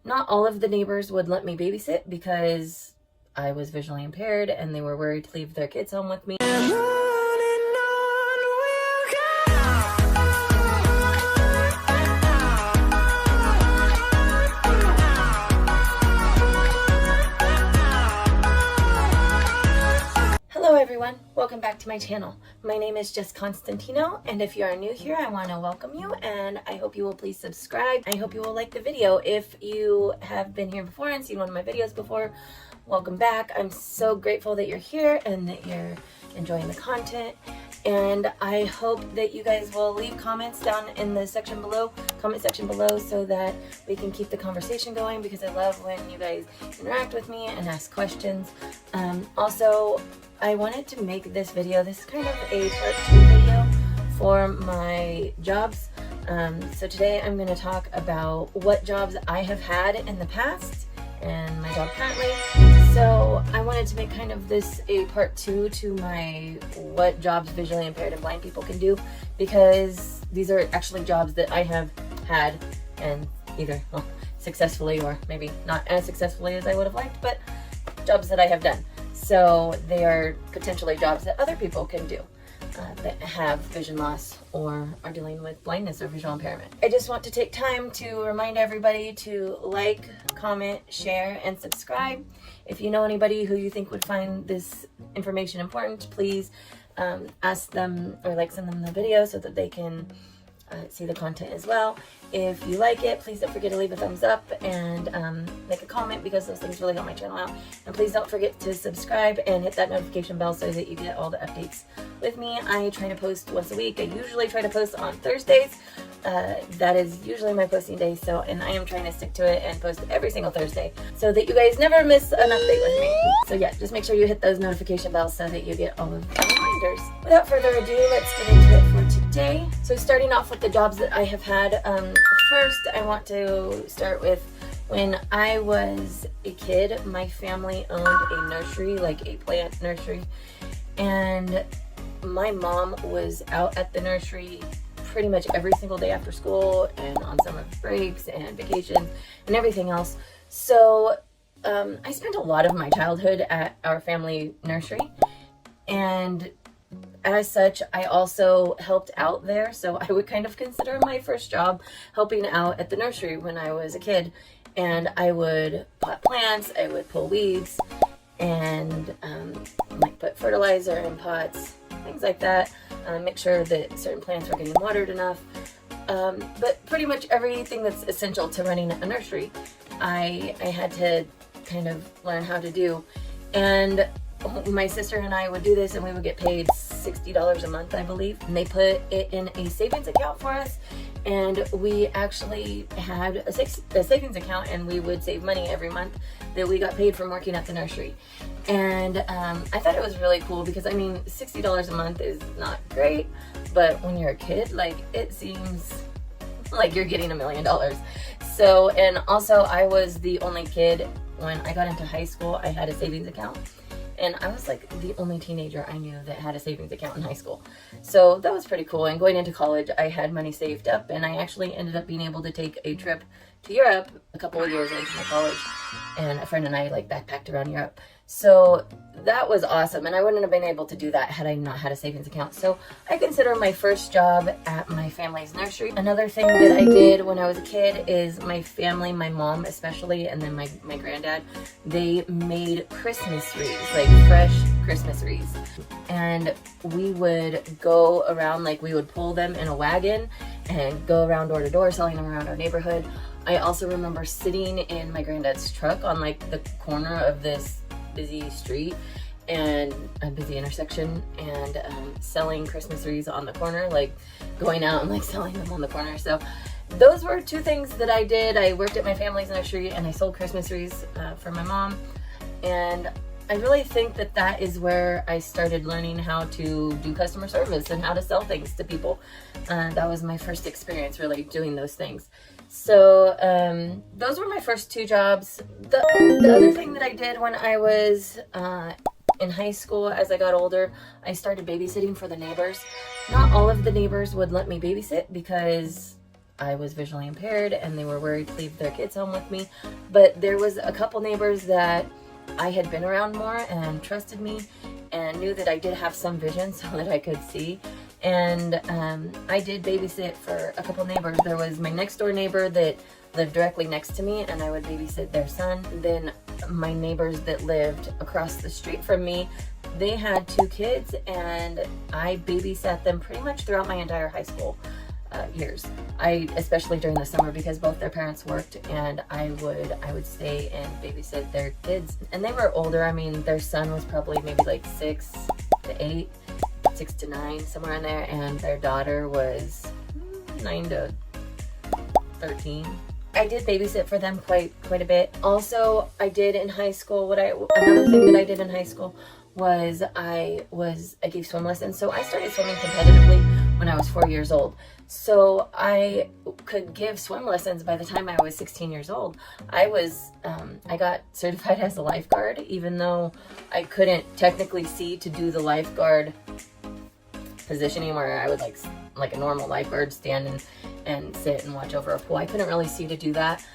Not all of the neighbors would let me babysit because I was visually impaired and they were worried to leave their kids home with me. Hello everyone, welcome back to my channel. My name is JessConstantino, and if you are new here, I want to welcome you and I hope you will please subscribe. I hope you will like the video. If you have been here before and seen one of my videos before, welcome back. I'm so grateful that you're here and that you're enjoying the content, and I hope that you guys will leave comments down in the section below, comment section below, so that we can keep the conversation going, because I love when you guys interact with me and ask questions. Also, I wanted to make this video, this is kind of a part 2 video for my jobs. So today I'm going to talk about what jobs I have had in the past and my job currently. So I wanted to make kind of this a part 2 to my what jobs visually impaired and blind people can do, because these are actually jobs that I have had, and either successfully or maybe not as successfully as I would have liked, but jobs that I have done. So they are potentially jobs that other people can do that have vision loss or are dealing with blindness or visual impairment. I just want to take time to remind everybody to like, comment, share, and subscribe. If you know anybody who you think would find this information important, please ask them or send them the video so that they can see the content as well. If you like it, please don't forget to leave a thumbs up and make a comment, because those things really help my channel out. And please don't forget to subscribe and hit that notification bell so that you get all the updates with me. I try to post once a week. I usually try to post on Thursdays. That is usually my posting day, and I am trying to stick to it and post every single Thursday so that you guys never miss an update with me. So yeah, just make sure you hit those notification bells so that you get all of the reminders. Without further ado, let's get into it for today. So starting off with the jobs that I have had, first I want to start with when I was a kid. My family owned a nursery, like a plant nursery, and my mom was out at the nursery pretty much every single day after school and on summer breaks and vacations and everything else. So I spent a lot of my childhood at our family nursery, and as such I also helped out there. So I would kind of consider my first job helping out at the nursery when I was a kid. And I would pot plants, I would pull weeds, and put fertilizer in pots, things like that. Make sure that certain plants were getting watered enough. But pretty much everything that's essential to running a nursery, I had to kind of learn how to do. And my sister and I would do this, and we would get paid $60 a month, I believe. And they put it in a savings account for us. And we actually had a savings account, and we would save money every month that we got paid from working at the nursery. And I thought it was really cool, because I mean, $60 a month is not great, but when you're a kid, it seems like you're getting $1 million. So, and also I was the only kid when I got into high school. I had a savings account, and I was the only teenager I knew that had a savings account in high school. So that was pretty cool. And going into college, I had money saved up, and I actually ended up being able to take a trip to Europe a couple of years into my college, and a friend and I backpacked around Europe. So that was awesome, and I wouldn't have been able to do that had I not had a savings account. So I consider my first job at my family's nursery. Another thing that I did when I was a kid is my family, my mom especially, and then my granddad, they made Christmas wreaths, fresh Christmas wreaths. And we would go around, we would pull them in a wagon and go around door to door selling them around our neighborhood. I also remember sitting in my granddad's truck on the corner of this busy street and a busy intersection, and selling Christmas wreaths on the corner, going out and selling them on the corner. So those were two things that I did. I worked at my family's nursery, and I sold Christmas wreaths for my mom. And I really think that that is where I started learning how to do customer service and how to sell things to people. That was my first experience really doing those things. So those were my first two jobs. The other thing that I did when I was in high school, as I got older, I started babysitting for the neighbors. Not all of the neighbors would let me babysit because I was visually impaired and they were worried to leave their kids home with me. But there was a couple neighbors that I had been around more and trusted me and knew that I did have some vision so that I could see. And I did babysit for a couple neighbors. There was my next door neighbor that lived directly next to me, and I would babysit their son. Then my neighbors that lived across the street from me, they had 2 kids, and I babysat them pretty much throughout my entire high school years. Especially during the summer, because both their parents worked, and I would stay and babysit their kids. And they were older. I mean, their son was probably maybe like 6 to 8, 6 to 9, somewhere in there, and their daughter was 9 to 13. I did babysit for them quite a bit. Also, I did in high school, another thing that I did in high school was I gave swim lessons. So I started swimming competitively when I was 4 years old. So I could give swim lessons by the time I was 16 years old. I got certified as a lifeguard, even though I couldn't technically see to do the lifeguard positioning where I would like a normal lifeguard stand and sit and watch over a pool. I couldn't really see to do that,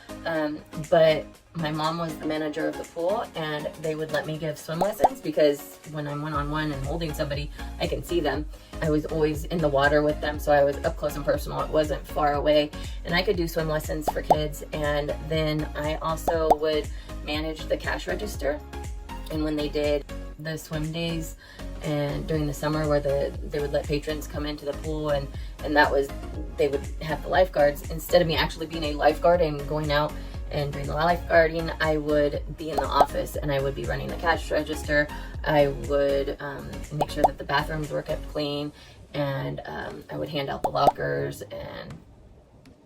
but my mom was the manager of the pool, and they would let me give swim lessons because when I'm one-on-one and holding somebody, I can see them. I was always in the water with them, so I was up close and personal. It wasn't far away, and I could do swim lessons for kids. And then I also would manage the cash register, and when they did the swim days and during the summer where they would let patrons come into the pool, and they would have the lifeguards. Instead of me actually being a lifeguard and going out and doing the lifeguarding, I would be in the office and I would be running the cash register. I would make sure that the bathrooms were kept clean, and I would hand out the lockers and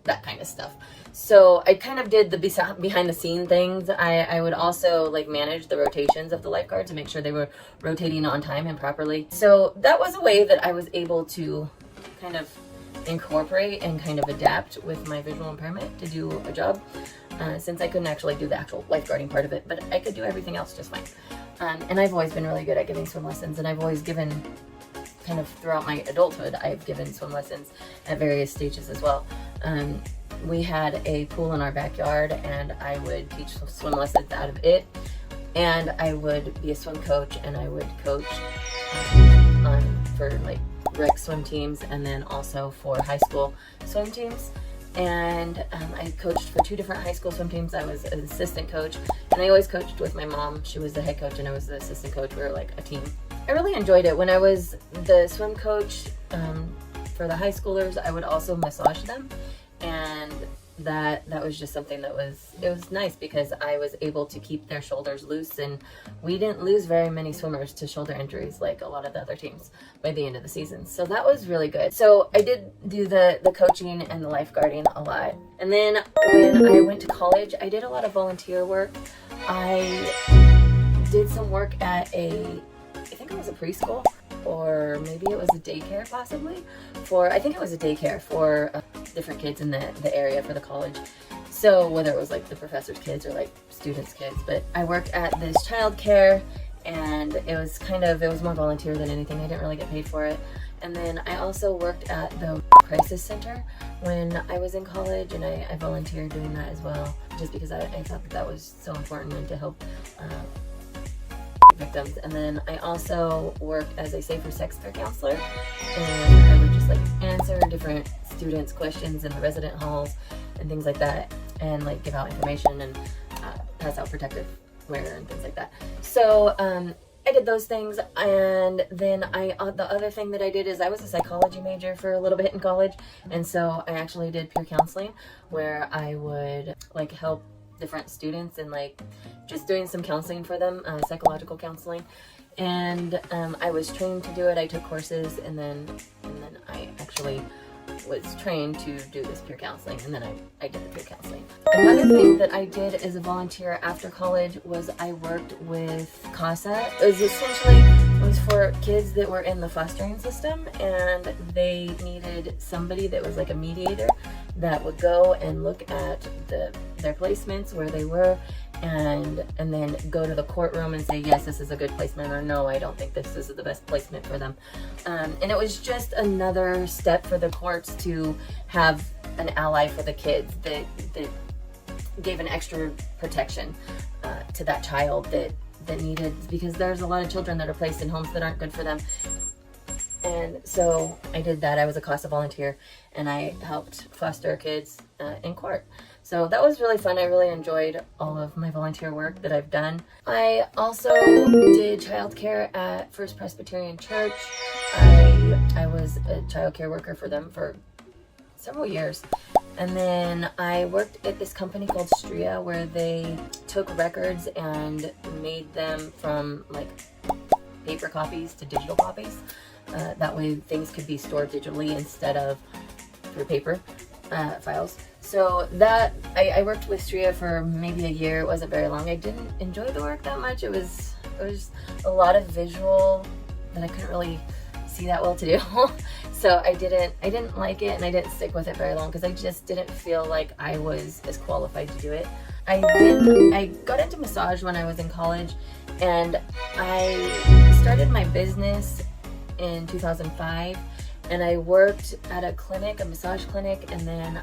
that kind of stuff. So I kind of did the behind the scene things. I would also manage the rotations of the lifeguards and make sure they were rotating on time and properly. So that was a way that I was able to kind of incorporate and kind of adapt with my visual impairment to do a job, since I couldn't actually do the actual lifeguarding part of it, but I could do everything else just fine. And I've always been really good at giving swim lessons, and I've always given, kind of throughout my adulthood, I've given swim lessons at various stages as well. We had a pool in our backyard, and I would teach swim lessons out of it, and I would be a swim coach, and I would coach for rec swim teams, and then also for high school swim teams. And I coached for 2 different high school swim teams. I was an assistant coach, and I always coached with my mom. She was the head coach and I was the assistant coach. We were like a team. I really enjoyed it. When I was the swim coach for the high schoolers, I would also massage them, and that was just something that was nice because I was able to keep their shoulders loose, and we didn't lose very many swimmers to shoulder injuries like a lot of the other teams by the end of the season. So that was really good. So I did do the coaching and the lifeguarding a lot. And then when I went to college, I did a lot of volunteer work. I did some work at I think it was a preschool, or maybe it was a daycare possibly, I think it was a daycare for different kids in the area for the college. So whether it was the professor's kids or students' kids, but I worked at this childcare, and it was more volunteer than anything. I didn't really get paid for it. And then I also worked at the crisis center when I was in college, and I volunteered doing that as well, just because I thought that was so important and to help victims. And then I also worked as a safer sex care counselor, and I would just answer different students' questions in the resident halls and things like that, and give out information and pass out protective wear and things like that. So I did those things. And then the other thing that I did is I was a psychology major for a little bit in college, and so I actually did peer counseling, where I would help different students and just doing some counseling for them, psychological counseling. And I was trained to do it. I took courses, and then I actually was trained to do this peer counseling, and then I did the peer counseling. Another thing that I did as a volunteer after college was I worked with CASA. It was for kids that were in the fostering system, and they needed somebody that was a mediator that would go and look at their placements, where they were, and then go to the courtroom and say, yes, this is a good placement, or no, I don't think this is the best placement for them. And it was just another step for the courts to have an ally for the kids, that gave an extra protection to that child that needed, because there's a lot of children that are placed in homes that aren't good for them. And so I did that. I was a CASA volunteer, and I helped foster kids in court. So that was really fun. I really enjoyed all of my volunteer work that I've done. I also did childcare at First Presbyterian Church. I was a childcare worker for them for several years. And then I worked at this company called Stria, where they took records and made them from like paper copies to digital copies. That way things could be stored digitally instead of through paper files. So that, I worked with Stria for maybe a year. It wasn't very long. I didn't enjoy the work that much. It was a lot of visual that I couldn't really see that well to do. So I didn't like it, and I didn't stick with it very long because I just didn't feel like I was as qualified to do it. I got into massage when I was in college, and I started my business in 2005, and I worked at a clinic, a massage clinic, and then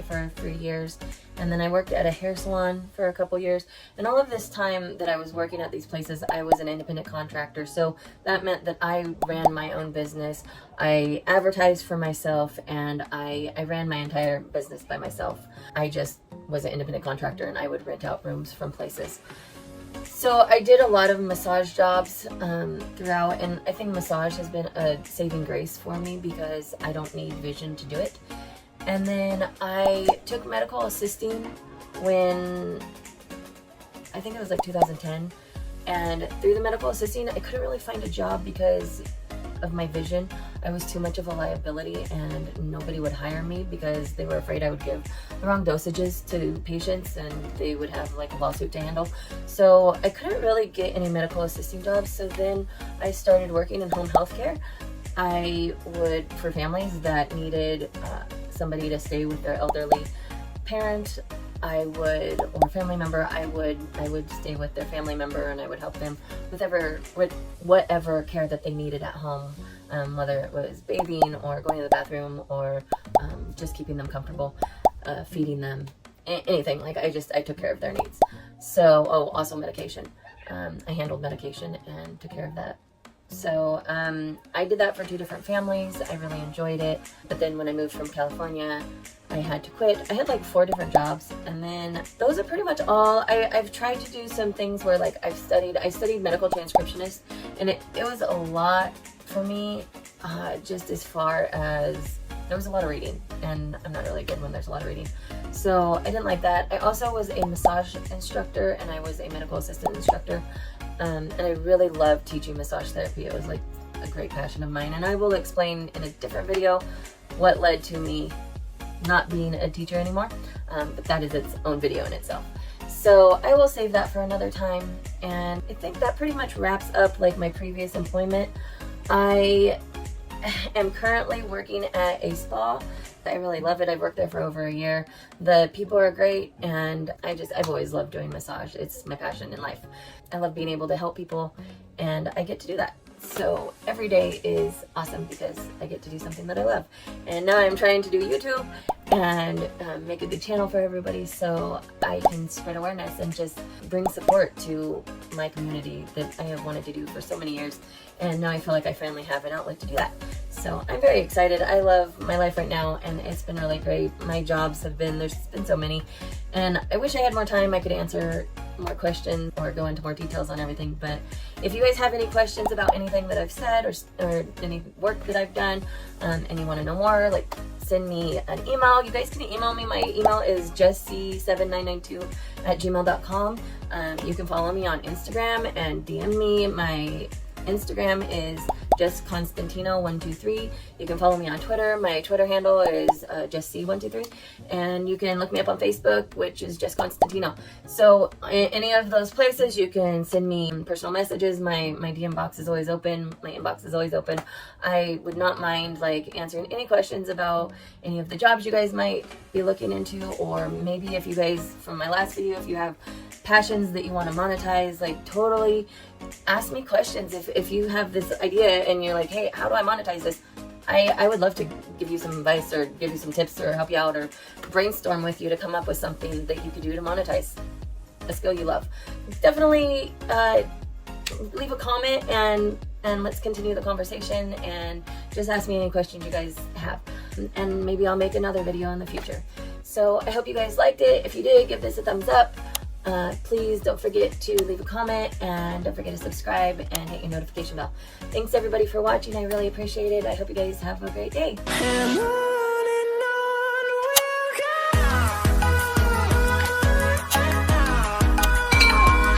for 3 years, and then I worked at a hair salon for a couple years. And all of this time that I was working at these places, I was an independent contractor. So that meant that I ran my own business. I advertised for myself, and I ran my entire business by myself. I just was an independent contractor, and I would rent out rooms from places. So I did a lot of massage jobs throughout, and I think massage has been a saving grace for me because I don't need vision to do it. And then I took medical assisting when, I think it was like 2010, and through the medical assisting I couldn't really find a job because of my vision. I was too much of a liability, and nobody would hire me because they were afraid I would give the wrong dosages to patients and they would have like a lawsuit to handle. So I couldn't really get any medical assisting jobs. So then I started working in home health care. I would, for families that needed somebody to stay with their elderly parent, or family member, I would stay with their family member, and I would help them with whatever care that they needed at home, whether it was bathing or going to the bathroom or just keeping them comfortable, feeding them, anything. Like I took care of their needs. So, also medication. I handled medication and took care of that. So I did that for 2 different families. I really enjoyed it. But then when I moved from California, I had to quit. I had like 4 different jobs, and then those are pretty much all. I've tried to do some things where like I studied medical transcriptionist, and it was a lot for me, just as far as there was a lot of reading, and I'm not really good when there's a lot of reading. So I didn't like that. I also was a massage instructor, and I was a medical assistant instructor. And I really loved teaching massage therapy. It was like a great passion of mine. And I will explain in a different video what led to me not being a teacher anymore. But that is its own video in itself. So I will save that for another time. And I think that pretty much wraps up like my previous employment. I am currently working at a spa. I really love it. I've worked there for over a year. The people are great, and I've always loved doing massage. It's my passion in life. I love being able to help people, and I get to do that. So every day is awesome because I get to do something that I love. And now I'm trying to do YouTube and make a good channel for everybody so I can spread awareness and just bring support to my community that I have wanted to do for so many years. And now I feel like I finally have an outlet to do that. So I'm very excited. I love my life right now, and it's been really great. My jobs there's been so many, and I wish I had more time. I could answer more questions or go into more details on everything. But if you guys have any questions about anything that I've said or any work that I've done, and you want to know more, like send me an email. You guys can email me. My email is jessc7992@gmail.com. You can follow me on Instagram and DM me. My Instagram is JessConstantino123. You can follow me on Twitter. My Twitter handle is JessC123. And you can look me up on Facebook, which is JessConstantino. So any of those places, you can send me personal messages. My DM box is always open. My inbox is always open. I would not mind like answering any questions about any of the jobs you guys might be looking into, or maybe if you guys, from my last video, if you have passions that you want to monetize, like totally ask me questions. If you have this idea and you're like, hey, how do I monetize this? I would love to give you some advice or give you some tips or help you out or brainstorm with you to come up with something that you could do to monetize a skill you love. Definitely leave a comment and let's continue the conversation and just ask me any questions you guys have, and maybe I'll make another video in the future. So I hope you guys liked it. If you did, give this a thumbs up. Please don't forget to leave a comment and don't forget to subscribe and hit your notification bell. Thanks everybody for watching. I really appreciate it. I hope you guys have a great day.